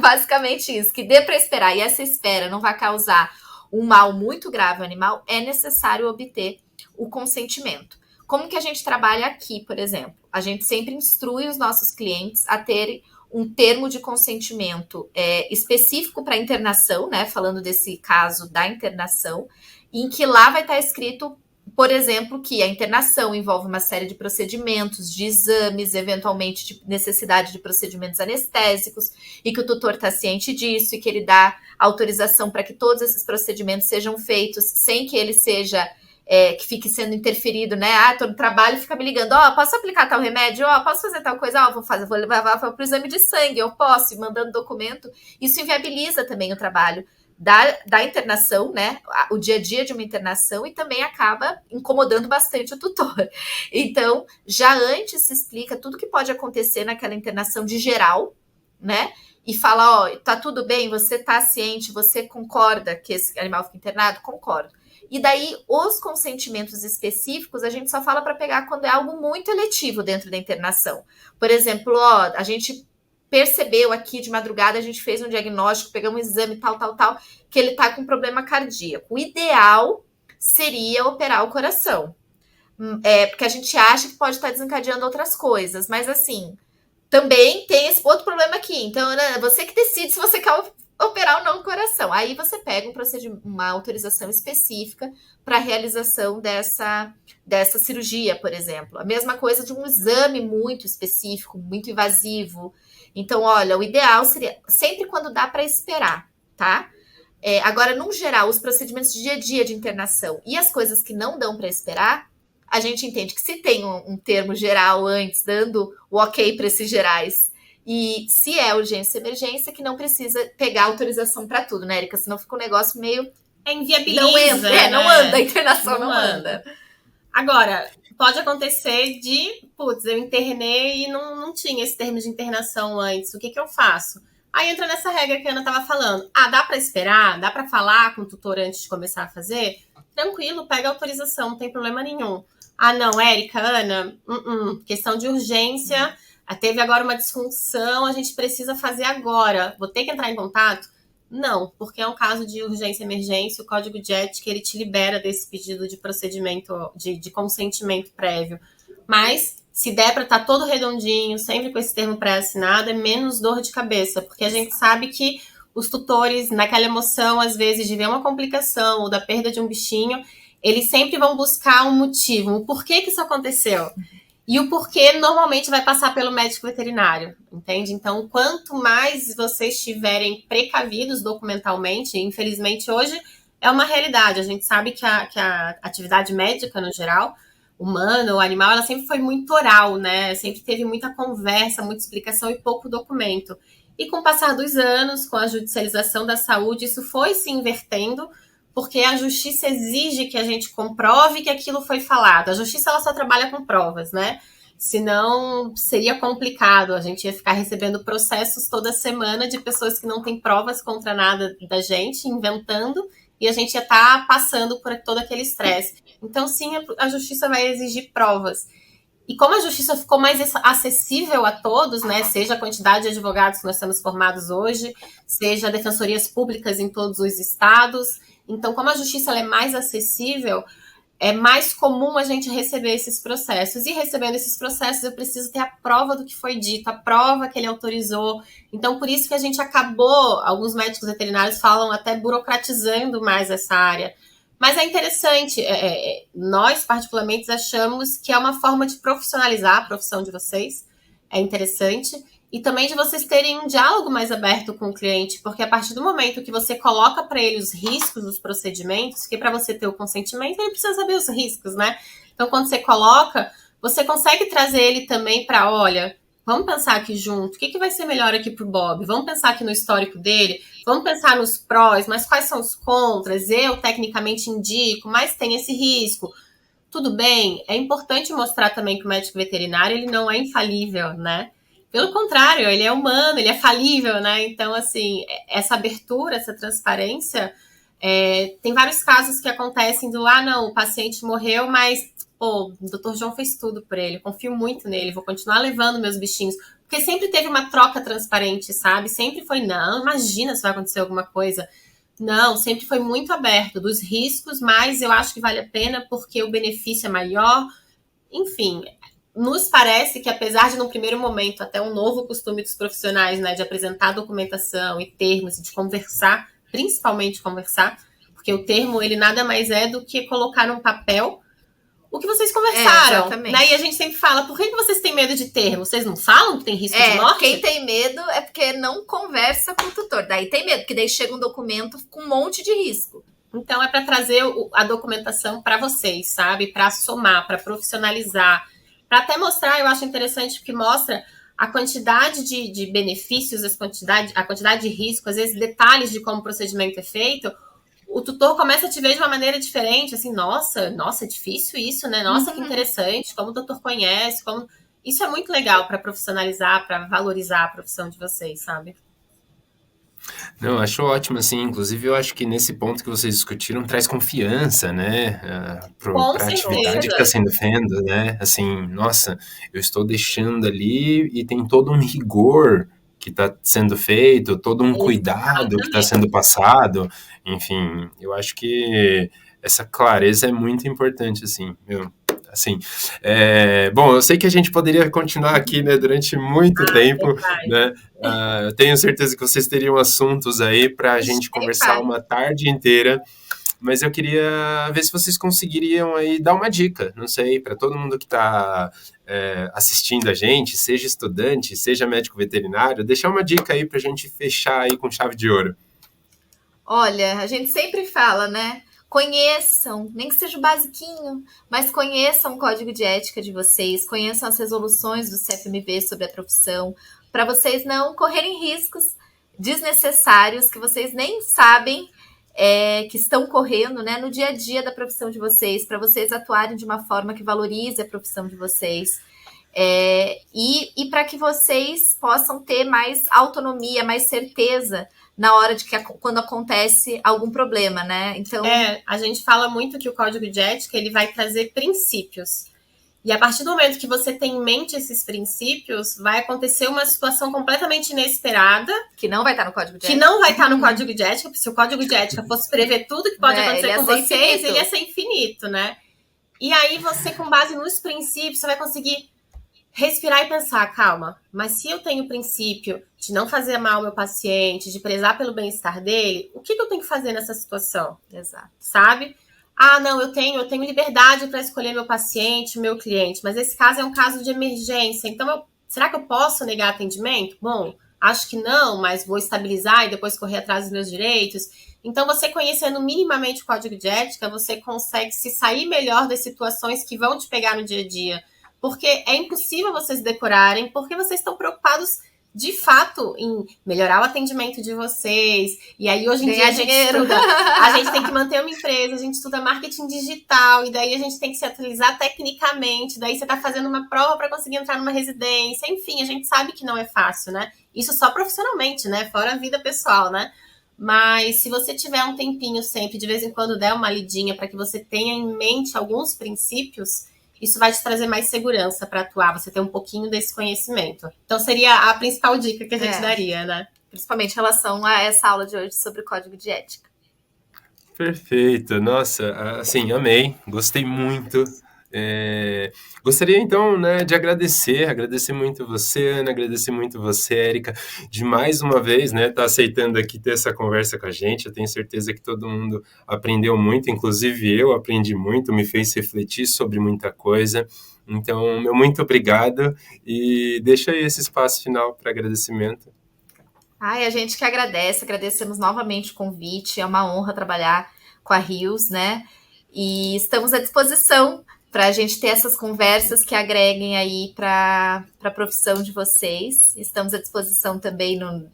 basicamente isso, que dê para esperar e essa espera não vai causar um mal muito grave ao animal, é necessário obter o consentimento. Como que a gente trabalha aqui, por exemplo? A gente sempre instrui os nossos clientes a terem um termo de consentimento específico para internação, né? Falando desse caso da internação, em que lá vai estar escrito, por exemplo, que a internação envolve uma série de procedimentos, de exames, eventualmente de necessidade de procedimentos anestésicos, e que o tutor está ciente disso, e que ele dá autorização para que todos esses procedimentos sejam feitos sem que ele seja, que fique sendo interferido, né? Tô no trabalho e fica me ligando, posso aplicar tal remédio? Posso fazer tal coisa? Vou levar para o exame de sangue, eu posso, mandando documento. Isso inviabiliza também o trabalho da internação, né, o dia a dia de uma internação, e também acaba incomodando bastante o tutor. Então, já antes se explica tudo que pode acontecer naquela internação de geral, né, e fala, tá tudo bem, você tá ciente, você concorda que esse animal fica internado? Concordo. E daí, os consentimentos específicos, a gente só fala para pegar quando é algo muito eletivo dentro da internação. Por exemplo, a gente percebeu aqui de madrugada, a gente fez um diagnóstico, pegamos um exame, tal, que ele tá com problema cardíaco. O ideal seria operar o coração. Porque a gente acha que pode estar desencadeando outras coisas, mas assim, também tem esse outro problema aqui. Então, né, você que decide se você quer operar ou não o coração. Aí você pega uma autorização específica para a realização dessa cirurgia, por exemplo. A mesma coisa de um exame muito específico, muito invasivo. Então, olha, o ideal seria sempre quando dá para esperar, tá? Agora, no geral, os procedimentos de dia a dia de internação e as coisas que não dão para esperar, a gente entende que se tem um termo geral antes, dando o ok para esses gerais, e se é urgência e emergência, que não precisa pegar autorização para tudo, né, Erika? Senão fica um negócio meio inviabiliza, Não entra, não né? anda, a internação Não não anda. Agora, pode acontecer de, putz, eu internei e não tinha esse termo de internação antes, o que eu faço? Aí entra nessa regra que a Ana estava falando. Ah, dá para esperar? Dá para falar com o tutor antes de começar a fazer? Tranquilo, pega a autorização, não tem problema nenhum. Ah, não, Érica, Ana, questão de urgência, teve agora uma disfunção, a gente precisa fazer agora. Vou ter que entrar em contato? Não, porque é um caso de urgência e emergência, o código de ética, ele te libera desse pedido de procedimento, de consentimento prévio. Mas, se der para estar todo redondinho, sempre com esse termo pré-assinado, é menos dor de cabeça, porque a gente sabe que os tutores, naquela emoção, às vezes, de ver uma complicação ou da perda de um bichinho, eles sempre vão buscar um motivo, o porquê que isso aconteceu. E o porquê normalmente vai passar pelo médico veterinário, entende? Então, quanto mais vocês estiverem precavidos documentalmente, infelizmente hoje é uma realidade. A gente sabe que a atividade médica, no geral, humana ou animal, ela sempre foi muito oral, né? Sempre teve muita conversa, muita explicação e pouco documento. E com o passar dos anos, com a judicialização da saúde, isso foi se invertendo, porque a justiça exige que a gente comprove que aquilo foi falado. A justiça, ela só trabalha com provas, né? Senão, seria complicado. A gente ia ficar recebendo processos toda semana de pessoas que não têm provas contra nada da gente, inventando, e a gente ia estar passando por todo aquele estresse. Então, sim, a justiça vai exigir provas. E como a justiça ficou mais acessível a todos, né, seja a quantidade de advogados que nós temos formados hoje, seja defensorias públicas em todos os estados, então, como a justiça ela é mais acessível, é mais comum a gente receber esses processos. E recebendo esses processos, eu preciso ter a prova do que foi dito, a prova que ele autorizou. Então, por isso que a gente acabou, alguns médicos veterinários falam até burocratizando mais essa área. Mas é interessante, nós particularmente achamos que é uma forma de profissionalizar a profissão de vocês, é interessante, e também de vocês terem um diálogo mais aberto com o cliente, porque a partir do momento que você coloca para ele os riscos dos procedimentos, que para você ter o consentimento, ele precisa saber os riscos, né? Então, quando você coloca, você consegue trazer ele também para, olha, vamos pensar aqui junto, o que vai ser melhor aqui para o Bob? Vamos pensar aqui no histórico dele, vamos pensar nos prós, mas quais são os contras? Eu, tecnicamente, indico, mas tem esse risco. Tudo bem, é importante mostrar também que o médico veterinário, ele não é infalível, né? Pelo contrário, ele é humano, ele é falível, né? Então, assim, essa abertura, essa transparência, tem vários casos que acontecem do, não, o paciente morreu, mas, o Dr. João fez tudo por ele, eu confio muito nele, vou continuar levando meus bichinhos. Porque sempre teve uma troca transparente, sabe? Sempre foi, não, imagina se vai acontecer alguma coisa. Não, sempre foi muito aberto dos riscos, mas eu acho que vale a pena porque o benefício é maior. Enfim, nos parece que apesar de, no primeiro momento, até um novo costume dos profissionais, né, de apresentar documentação e termos, e de conversar, principalmente conversar, porque o termo, ele nada mais é do que colocar num papel o que vocês conversaram, né? E a gente sempre fala, por que vocês têm medo de termo? Vocês não falam que tem risco de morte? Quem tem medo é porque não conversa com o tutor. Daí tem medo, porque daí chega um documento com um monte de risco. Então, é para trazer a documentação para vocês, sabe? Para somar, para profissionalizar, para até mostrar, eu acho interessante, porque mostra a quantidade de benefícios, a quantidade de risco, às vezes detalhes de como o procedimento é feito. O tutor começa a te ver de uma maneira diferente, assim, nossa, é difícil isso, né? Nossa, que interessante, como o doutor conhece, como... Isso é muito legal para profissionalizar, para valorizar a profissão de vocês, sabe? Não, acho ótimo, assim, inclusive eu acho que nesse ponto que vocês discutiram traz confiança, né, para a atividade que está sendo feita, né, assim, nossa, eu estou deixando ali e tem todo um rigor que está sendo feito, todo um cuidado que está sendo passado, enfim, eu acho que essa clareza é muito importante, assim, assim, bom, eu sei que a gente poderia continuar aqui, né, durante muito tempo, né, eu tenho certeza que vocês teriam assuntos aí para a gente conversar uma tarde inteira, mas eu queria ver se vocês conseguiriam aí dar uma dica, não sei, para todo mundo que está assistindo a gente, seja estudante, seja médico veterinário, deixar uma dica aí para a gente fechar aí com chave de ouro. Olha, a gente sempre fala, né? Conheçam, nem que seja o basiquinho, mas conheçam o código de ética de vocês, conheçam as resoluções do CFMV sobre a profissão, para vocês não correrem riscos desnecessários que vocês nem sabem que estão correndo, né, no dia a dia da profissão de vocês, para vocês atuarem de uma forma que valorize a profissão de vocês. E para que vocês possam ter mais autonomia, mais certeza na hora de quando acontece algum problema, né? Então, a gente fala muito que o código de ética ele vai trazer princípios. E a partir do momento que você tem em mente esses princípios, vai acontecer uma situação completamente inesperada. Que não vai estar no código de ética. Que não vai estar no código de ética, porque se o código de ética fosse prever tudo que pode acontecer com vocês, ele ia ser infinito, né? E aí você, com base nos princípios, você vai conseguir respirar e pensar, calma, mas se eu tenho o princípio de não fazer mal ao meu paciente, de prezar pelo bem-estar dele, o que eu tenho que fazer nessa situação? Exato. Sabe? Ah, não, eu tenho liberdade para escolher meu paciente, meu cliente, mas esse caso é um caso de emergência, então será que eu posso negar atendimento? Bom, acho que não, mas vou estabilizar e depois correr atrás dos meus direitos. Então, você conhecendo minimamente o código de ética, você consegue se sair melhor das situações que vão te pegar no dia a dia. Porque é impossível vocês decorarem, porque vocês estão preocupados de fato em melhorar o atendimento de vocês. E aí hoje em dia a gente tem que manter uma empresa, a gente estuda marketing digital, e daí a gente tem que se atualizar tecnicamente, daí você está fazendo uma prova para conseguir entrar numa residência, enfim, a gente sabe que não é fácil, né? Isso só profissionalmente, né? Fora a vida pessoal, né? Mas se você tiver um tempinho sempre, de vez em quando der uma lidinha para que você tenha em mente alguns princípios, isso vai te trazer mais segurança para atuar, você ter um pouquinho desse conhecimento. Então, seria a principal dica que a gente daria, né? Principalmente em relação a essa aula de hoje sobre o código de ética. Perfeito. Nossa, assim, amei. Gostei muito. Gostaria, então, né, de agradecer muito você, Ana, agradecer muito você, Érica, de mais uma vez, né, tá aceitando aqui ter essa conversa com a gente. Eu tenho certeza que todo mundo aprendeu muito, inclusive eu aprendi muito, me fez refletir sobre muita coisa. Então, meu muito obrigado e deixa aí esse espaço final para agradecimento. A gente que agradecemos novamente o convite, é uma honra trabalhar com a Rios, né, e estamos à disposição para a gente ter essas conversas que agreguem aí para a profissão de vocês. Estamos à disposição também no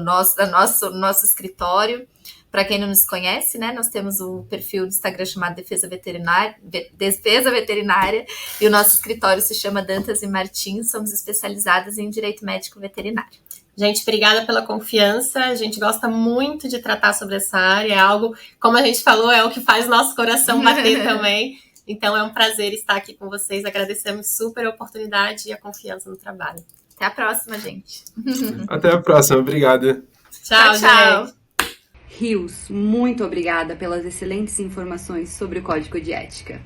nosso escritório. Para quem não nos conhece, né, nós temos o perfil do Instagram chamado Defesa Veterinária, e o nosso escritório se chama Dantas e Martins, somos especializadas em Direito Médico Veterinário. Gente, obrigada pela confiança, a gente gosta muito de tratar sobre essa área, é algo, como a gente falou, é o que faz nosso coração bater também. Então, é um prazer estar aqui com vocês. Agradecemos super a oportunidade e a confiança no trabalho. Até a próxima, gente. Até a próxima. Obrigado. Tchau, gente. Rios, muito obrigada pelas excelentes informações sobre o Código de Ética.